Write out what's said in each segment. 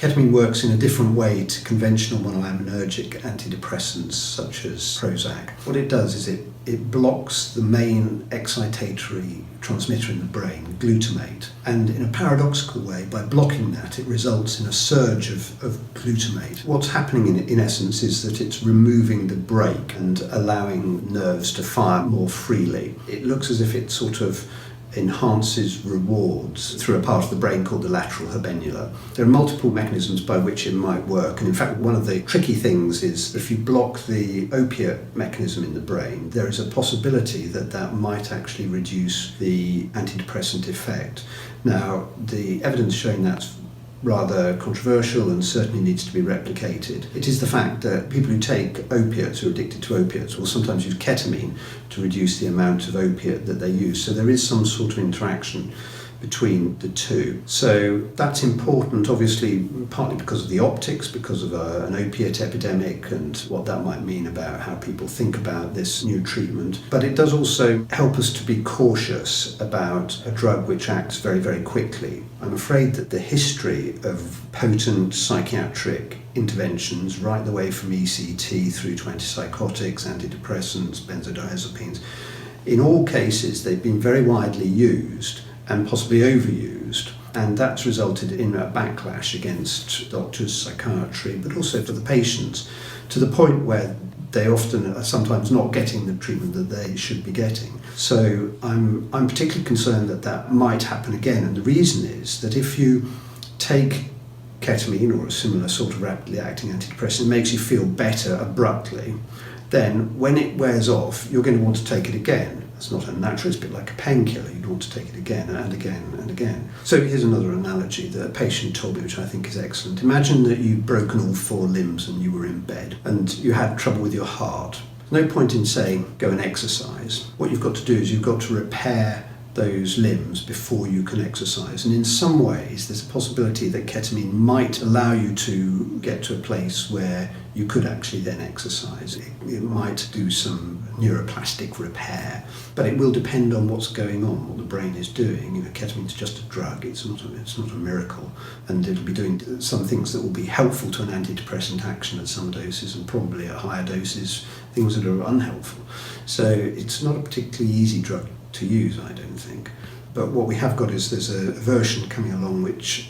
Ketamine works in a different way to conventional monoaminergic antidepressants such as Prozac. What it does is it blocks the main excitatory transmitter in the brain, glutamate. And in a paradoxical way, by blocking that, it results in a surge of glutamate. What's happening in essence is that it's removing the brake and allowing nerves to fire more freely. It looks as if it sort of enhances rewards through a part of the brain called the lateral habenula. There are multiple mechanisms by which it might work, and in fact one of the tricky things is if you block the opiate mechanism in the brain, there is a possibility that might actually reduce the antidepressant effect. Now, the evidence showing that's rather controversial and certainly needs to be replicated. It is the fact that people who take opiates, who are addicted to opiates, will sometimes use ketamine to reduce the amount of opiate that they use. So there is some sort of interaction between the two. So that's important, obviously, partly because of the optics, because of an opiate epidemic and what that might mean about how people think about this new treatment. But it does also help us to be cautious about a drug which acts very, very quickly. I'm afraid that the history of potent psychiatric interventions, right the way from ECT through to antipsychotics, antidepressants, benzodiazepines, in all cases they've been very widely used and possibly overused, and that's resulted in a backlash against doctors, psychiatry, but also for the patients, to the point where they often are sometimes not getting the treatment that they should be getting. So I'm particularly concerned that might happen again, and the reason is that if you take ketamine or a similar sort of rapidly acting antidepressant, it makes you feel better abruptly, then when it wears off, you're going to want to take it again. It's not unnatural, it's a bit like a painkiller. You'd want to take it again and again and again. So here's another analogy that a patient told me, which I think is excellent. Imagine that you'd broken all 4 limbs and you were in bed and you had trouble with your heart. No point in saying, go and exercise. What you've got to do is you've got to repair those limbs before you can exercise. And in some ways, there's a possibility that ketamine might allow you to get to a place where you could actually then exercise. It might do some neuroplastic repair, but it will depend on what's going on, what the brain is doing. Ketamine's just a drug, it's not a miracle, and it'll be doing some things that will be helpful to an antidepressant action at some doses, and probably at higher doses, things that are unhelpful. So it's not a particularly easy drug to use, I don't think. But what we have got is there's a version coming along which,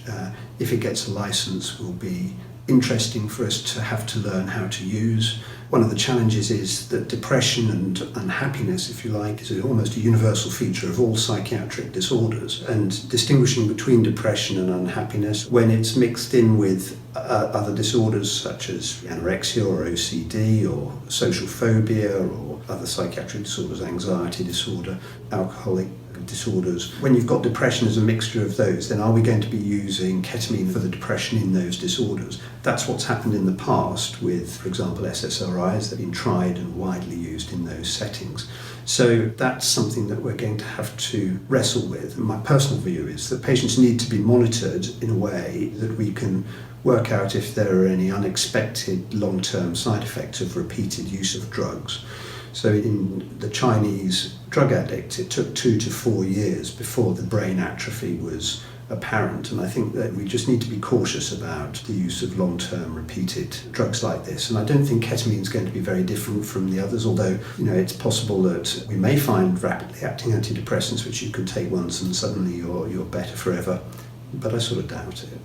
if it gets a license, will be interesting for us to have to learn how to use. One of the challenges is that depression and unhappiness, if you like, is almost a universal feature of all psychiatric disorders. And distinguishing between depression and unhappiness, when it's mixed in with other disorders such as anorexia or OCD or social phobia or other psychiatric disorders, anxiety disorder, alcoholic disorders. When you've got depression as a mixture of those, then are we going to be using ketamine for the depression in those disorders? That's what's happened in the past with, for example, SSRIs that have been tried and widely used in those settings. So that's something that we're going to have to wrestle with. And my personal view is that patients need to be monitored in a way that we can work out if there are any unexpected long-term side effects of repeated use of drugs. So in the Chinese drug addict, it took 2 to 4 years before the brain atrophy was apparent, and I think that we just need to be cautious about the use of long-term repeated drugs like this. And I don't think ketamine is going to be very different from the others, although it's possible that we may find rapidly acting antidepressants which you can take once and suddenly you're better forever, but I sort of doubt it.